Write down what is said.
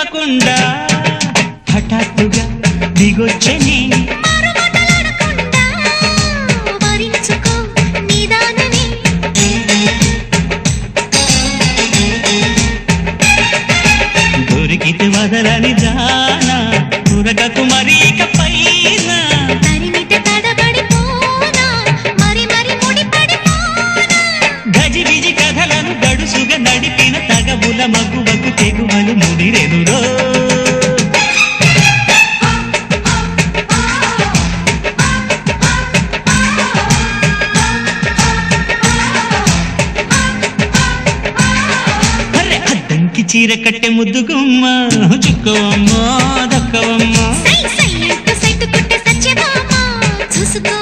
చెప్పకుండా హఠాత్తుగా దిగొచ్చని దొరికితే వదలని జానా ఉరకకు మరి ఇక పైన గజిబిజి కథలను గడుసుగా నడిపిన తగబుల మగువకు తెగువలు ముడిరెనురో చీర కట్టె ముద్దుగుమ్మ చుక్కవమ్మ దక్కవమ్మ చూసుకో